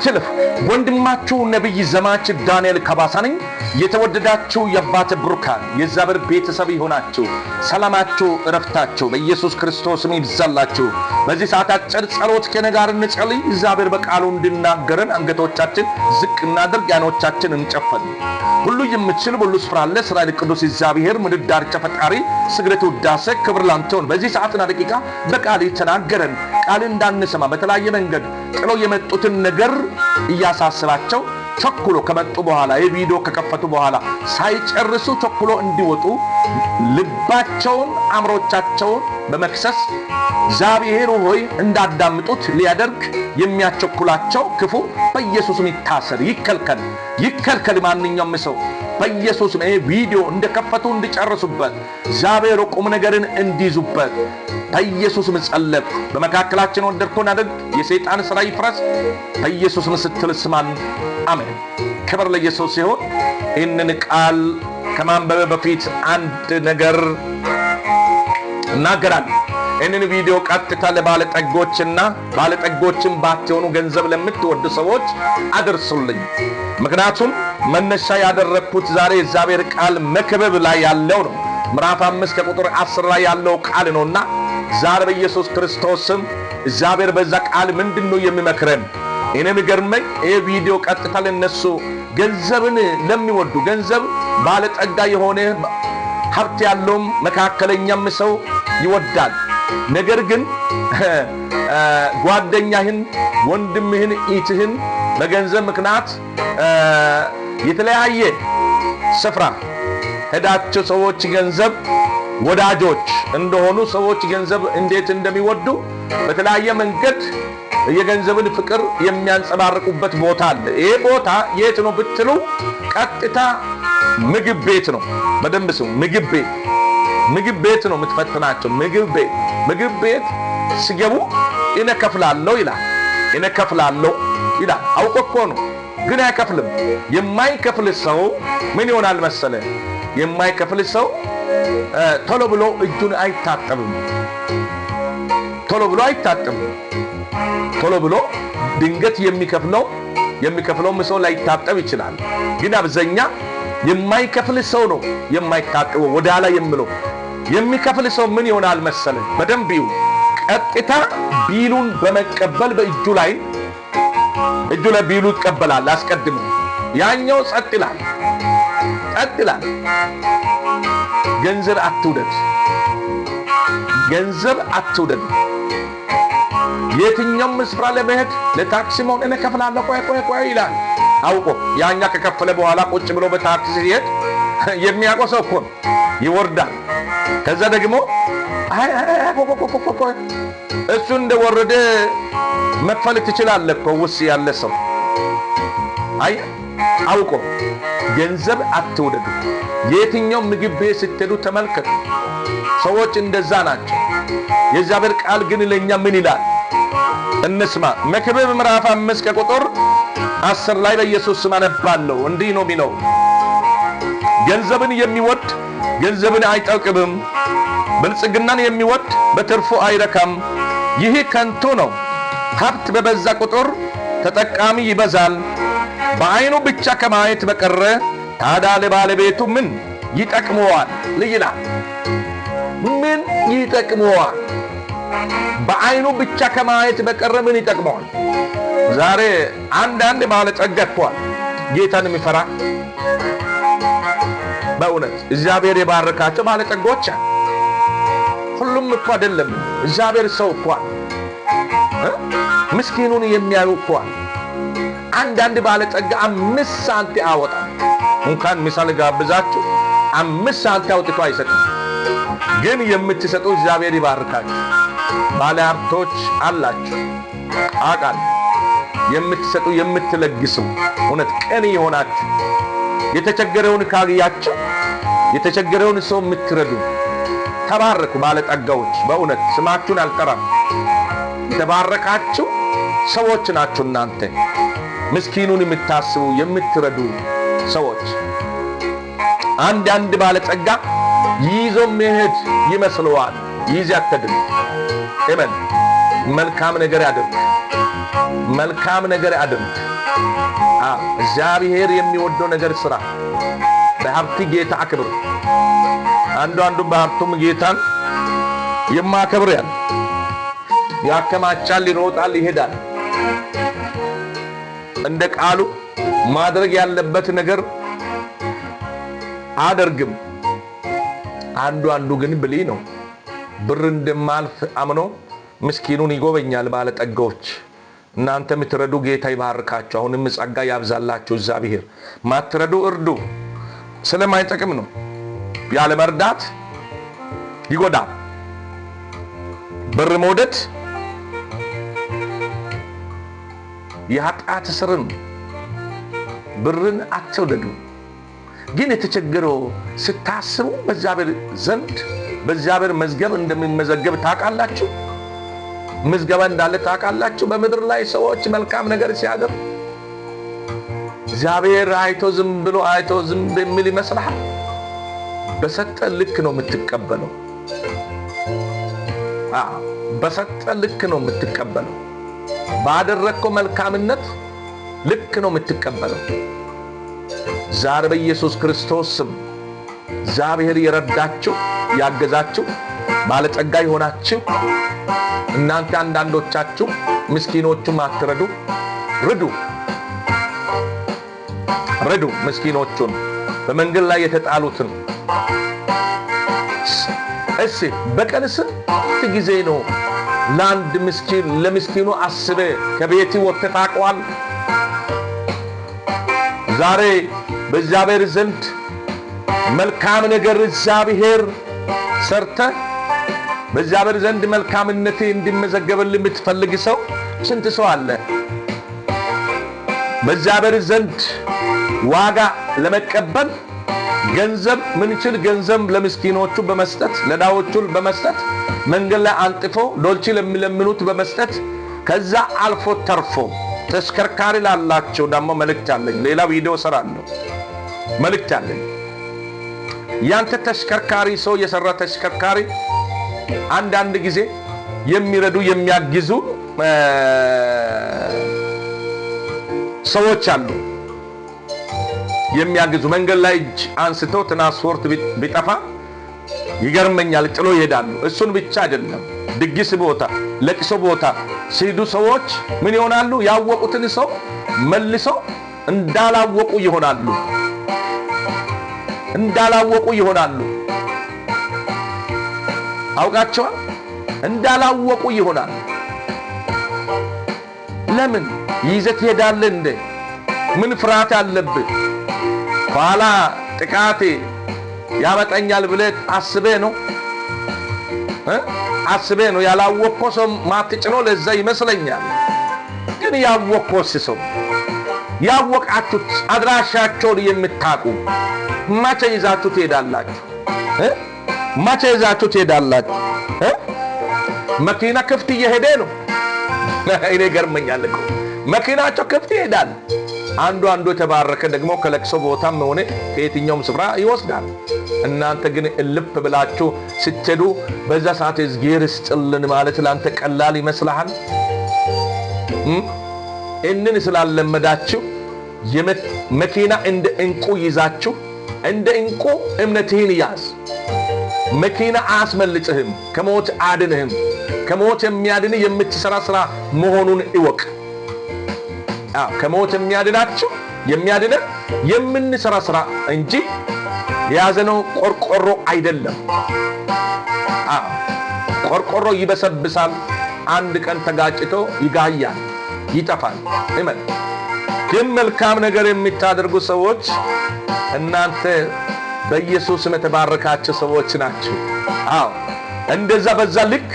አትልፍ። ወንድማችሁ ነብይ ዘማች ዳንኤል ከባሳ ነኝ። የተወደዳችሁ የአባተ ብሩካን የእግዚአብሔር ቤተሰብ ይሆናችሁ ሰላማችሁ እረፍታችሁ በኢየሱስ ክርስቶስ ይብዛላችሁ። በዚህ ሰዓት አጭር ጸሎት ከኔ ጋር እንጸልይ። እግዚአብሔር በቃሉ እንድናገረን አንገቶቻችን ዝቅ እናድርግ፣ ዓይኖቻችን እንጨፍን። ሁሉ የምትችል ሁሉ ስፍራ አለ እስራኤል ቅዱስ እግዚአብሔር ምድር ዳርቻ ፈጣሪ ስግደት ውዳሴ ክብር ላንተ ይሁን። በዚህ ሰዓትና ደቂቃ በቃል ተናገረን። ቃል እንዳንሰማ በተለያየ መንገድ ጥለው የመጡትን ነገር እያሳስባቸው ቸኩሎ ከመጡ በኋላ የቪዲዮ ከከፈቱ በኋላ ሳይጨርሱ ቸኩሎ እንዲወጡ ልባቸውን አምሮቻቸውን በመክሰስ እግዚአብሔር ሆይ እንዳዳምጡት ሊያደርግ የሚያቸኩላቸው ክፉ በኢየሱስም ይታሰር፣ ይከልከል። ማንኛውም ሰው በኢየሱስም ይሄ ቪዲዮ እንደከፈቱ እንዲጨርሱበት እግዚአብሔር ቁም ነገርን እንዲይዙበት በኢየሱስም ጸለይኩ። በመካከላችን ወደድኩን አድርግ፣ የሰይጣን ሥራ ይፍረስ በኢየሱስም ስትል ስማን። አሜን። ክብር ለኢየሱስ ይሁን። ይህንን ቃል ከማንበብ በፊት አንድ ነገር እናገራለሁ። ይህንን ቪዲዮ ቀጥታ ለባለጠጎችና ባለጠጎችን ባትሆኑ ገንዘብ ለምትወዱ ሰዎች አድርሱልኝ። ምክንያቱም መነሻ ያደረኩት ዛሬ እግዚአብሔር ቃል መክብብ ላይ ያለው ነው። ምዕራፍ 5 ከቁጥር 10 ላይ ያለው ቃል ነውና ዛሬ በኢየሱስ ክርስቶስም እግዚአብሔር በዛ ቃል ምንድነው የሚመክረን? እኔም ገርመኝ ይሄ ቪዲዮ ቀጥታ ለነሱ ገንዘብን ለሚወዱ ገንዘብ ባለጠጋ የሆነ ሀብት ያለውም መካከለኛም ሰው ይወዳል። ነገር ግን ጓደኛህን፣ ወንድምህን፣ ኢትህን በገንዘብ ምክንያት የተለያየ ስፍራ ሄዳቸው ሰዎች ገንዘብ ወዳጆች እንደሆኑ ሰዎች ገንዘብ እንዴት እንደሚወዱ በተለያየ መንገድ የገንዘብን ፍቅር የሚያንጸባርቁበት ቦታ አለ። ይሄ ቦታ የት ነው ብትሉ ቀጥታ ምግብ ቤት ነው። በደንብ ስሙ። ምግብ ቤት ነው የምትፈትናቸው። ምግብ ቤት ሲገቡ እኔ ከፍላለሁ ይላል። አውቆ እኮ ነው ግን አይከፍልም። የማይከፍል ሰው ምን ይሆናል መሰለ? የማይከፍል ሰው ቶሎ ብሎ እጁን አይታጠብም። ቶሎ ብሎ ድንገት የሚከፍለው ሰው ላይታጠብ ይችላል። ግን አብዛኛ የማይከፍል ሰው ነው የማይታጠበው። ወዳላ የሚለው የሚከፍል ሰው ምን ይሆናል መሰለ? በደንብ ይሁን። ቀጥታ ቢሉን በመቀበል በእጁ ላይ ቢሉ ይቀበላል አስቀድሞ። ያኛው ጸጥ ይላል። ገንዘብ አትውደድ። የትኛውም ስፍራ ለመሄድ ለታክሲ መሆን እኔ ከፍላለሁ ቆይ ይላል። አውቆ ያኛ ከከፈለ በኋላ ቁጭ ብሎ በታክሲ ሲሄድ የሚያውቀው ሰው እኮ ይወርዳል። ከዛ ደግሞ እሱ እንደወረደ መክፈል ትችላለህ እኮ ውስጥ ያለ ሰው አውቆ ገንዘብ አትውደዱ። የትኛው ምግብ ቤት ስትሄዱ ተመልከቱ። ሰዎች እንደዛ ናቸው። የእግዚአብሔር ቃል ግን ለኛ ምን ይላል? እንስማ። መክብብ ምዕራፍ 5 ከቁጥር 10 ላይ በኢየሱስ ስም አነባለሁ። እንዲህ ነው የሚለው፣ ገንዘብን የሚወድ ገንዘብን አይጠቅምም፣ ብልጽግናን የሚወድ በትርፉ አይረካም። ይህ ከንቱ ነው። ሀብት በበዛ ቁጥር ተጠቃሚ ይበዛል። በዓይኑ ብቻ ከማየት በቀረ ታዲያ ለባለቤቱ ምን ይጠቅመዋል? ይላል። ምን ይጠቅመዋል? በዓይኑ ብቻ ከማየት በቀረ ምን ይጠቅመዋል? ዛሬ አንዳንድ ባለጸጋ እኮ ጌታን የሚፈራ በእውነት እግዚአብሔር የባረካቸው ባለጸጎች ሁሉም እኮ አይደለም። እግዚአብሔር ሰው እኮ ምስኪኑን የሚያዩ እኮ አንዳንድ ባለጸጋ 5 ሳንቲም አወጣ እንኳን ምሳሌ ጋብዛችሁ 5 ሳንቲም አውጥቶ አይሰጥም። ግን የምትሰጡ እግዚአብሔር ይባርካችሁ። ባለ ሀብቶች አላችሁ አቃል የምትሰጡ የምትለግሱ እውነት ቀን ይሆናችሁ። የተቸገረውን ካያችሁ የተቸገረውን ሰው የምትረዱ ተባረኩ። ባለጠጋዎች በእውነት ስማችሁን አልጠራም። የተባረካችሁ ሰዎች ናችሁ እናንተ ምስኪኑን የምታስቡ የምትረዱ ሰዎች። አንድ ባለጸጋ ይዞ መሄድ ይመስለዋል። ይዘ አትድን። መልካም ነገር ያድርግ። እግዚአብሔር የሚወደው ነገር ስራ። በሀብት ጌታ አክብር። አንዱ በሀብቱም ጌታን የማከብር ያለ ያከማቻል፣ ይሮጣል፣ ይሄዳል። እንደ ቃሉ ማድረግ ያለበት ነገር አደርግም። አንዱ ግን ብሊ ነው። ብር እንደማልፍ አምኖ ምስኪኑን ይጎበኛል። ባለጠጋዎች እናንተ የምትረዱ ጌታ ይባርካችሁ። አሁንም ጸጋ ያብዛላችሁ እግዚአብሔር። ማትረዱ እርዱ። ስለማይጠቅም ነው። ያለ መርዳት ይጎዳል። ብር መውደድ የኃጢአት ስር ነው። ብርን አትውደዱ። ግን የተቸገረው ስታስቡ በእግዚአብሔር ዘንድ በእግዚአብሔር መዝገብ እንደሚመዘገብ ታውቃላችሁ። መዝገባ እንዳለ ታውቃላችሁ። በምድር ላይ ሰዎች መልካም ነገር ሲያደርጉ እግዚአብሔር አይቶ ዝም በሚል ይመስልሃል? በሰጠ ልክ ነው የምትቀበለው። በሰጠ ልክ ነው የምትቀበለው። ባደረግከው መልካምነት ልክ ነው የምትቀበለው። ዛሬ በኢየሱስ ክርስቶስ ስም እግዚአብሔር የረዳችሁ ያገዛችሁ ባለጸጋ የሆናችሁ እናንተ አንዳንዶቻችሁ ምስኪኖቹን አትረዱ፣ ረዱ ምስኪኖቹን፣ በመንገድ ላይ የተጣሉትን። በቀን ስንት ጊዜ ነው ለአንድ ምስኪን ለምስኪኑ አስበ ከቤት ወጥተህ ታውቀዋለህ? ዛሬ በእግዚአብሔር ዘንድ መልካም ነገር እግዚአብሔር ሰርተ በእግዚአብሔር ዘንድ መልካምነት እንዲመዘገብልህ የምትፈልግ ሰው ስንት ሰው አለ? በእግዚአብሔር ዘንድ ዋጋ ለመቀበል ገንዘብ ምንችል ገንዘብ ለምስኪኖቹ በመስጠት ለዳዎቹ በመስጠት መንገድ ላይ አንጥፎ ዶልቺ ለሚለምኑት በመስጠት ከዛ አልፎ ተርፎ ተሽከርካሪ ላላቸው ደግሞ መልእክት አለኝ። ሌላ ቪዲዮ ሰራለሁ። መልእክት አለኝ። ያንተ ተሽከርካሪ ሰው የሰራ ተሽከርካሪ አንዳንድ ጊዜ የሚረዱ የሚያግዙ ሰዎች አሉ። የሚያግዙ መንገድ ላይ እጅ አንስቶ ትራንስፖርት ቢጠፋ ይገርመኛል፣ ጥሎ ይሄዳሉ። እሱን ብቻ አይደለም፣ ድግስ ቦታ ለቅሶ ቦታ ሲሄዱ ሰዎች ምን ይሆናሉ? ያወቁትን ሰው መልሰው እንዳላወቁ ይሆናሉ። አውቃቸዋል። እንዳላወቁ ይሆናል። ለምን ይዘት ይሄዳል እንደ ምን ፍርሃት አለብህ? ኋላ ጥቃቴ ያመጣኛል ብለህ አስበህ ነው ያላወቅከው ሰው ማትጭኖ ለዛ ይመስለኛል። ግን ያወቅከው ሰው ያወቃችሁት አድራሻቸውን የምታውቁ መቼ ይዛችሁ ትሄዳላችሁ? መኪና ክፍት እየሄደ ነው። እኔ ገርመኛል እኮ መኪናቸው ክፍት ይሄዳል። አንዱ የተባረከ ደግሞ ከለቅሶ ቦታም ሆነ ከየትኛውም ስፍራ ይወስዳል። እናንተ ግን እልፍ ብላችሁ ስትሄዱ በዛ ሰዓት እግዚአብሔር ይስጥልን ማለት ላንተ ቀላል ይመስልሃል? እንን ስላለመዳችሁ መኪና እንደ እንቁ ይዛችሁ እንደ እንቁ እምነትህን ያዝ። መኪና አያስመልጥህም፣ ከሞት አድንህም። ከሞት የሚያድን የምትሰራ ስራ መሆኑን እወቅ። ከሞት የሚያድን የምንሰራ ስራ እንጂ የያዘነው ቆርቆሮ አይደለም። ቆርቆሮ ይበሰብሳል፣ አንድ ቀን ተጋጭቶ ይጋያል፣ ይጠፋል። ግን መልካም ነገር የምታደርጉ ሰዎች እናንተ በኢየሱስ የተባረካችሁ ሰዎች ናችሁ። እንደዛ በዛ ልክ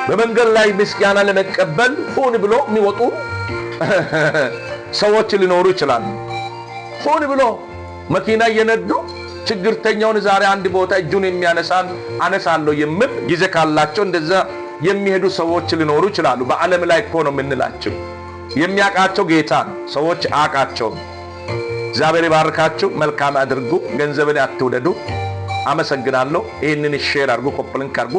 በመንገድ ላይ ምስጋና ለመቀበል ሆን ብሎ የሚወጡ ሰዎች ሊኖሩ ይችላሉ። ሆን ብሎ መኪና እየነዱ ችግርተኛውን ዛሬ አንድ ቦታ እጁን የሚያነሳን አነሳለሁ የሚል ጊዜ ካላቸው እንደዛ የሚሄዱ ሰዎች ሊኖሩ ይችላሉ። በዓለም ላይ እኮ ነው የምንላቸው። የሚያውቃቸው ጌታ ነው፣ ሰዎች አያውቃቸውም። እግዚአብሔር ይባርካችሁ። መልካም አድርጉ፣ ገንዘብን አትውደዱ። አመሰግናለሁ። ይህንን ሼር አድርጉ፣ ኮፕሊንክ አድርጉ።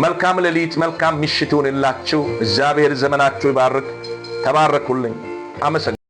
መልካም ሌሊት፣ መልካም ምሽት ይሁንላችሁ። እግዚአብሔር ዘመናችሁ ይባርክ። ተባረኩልኝ። አመሰግናለሁ።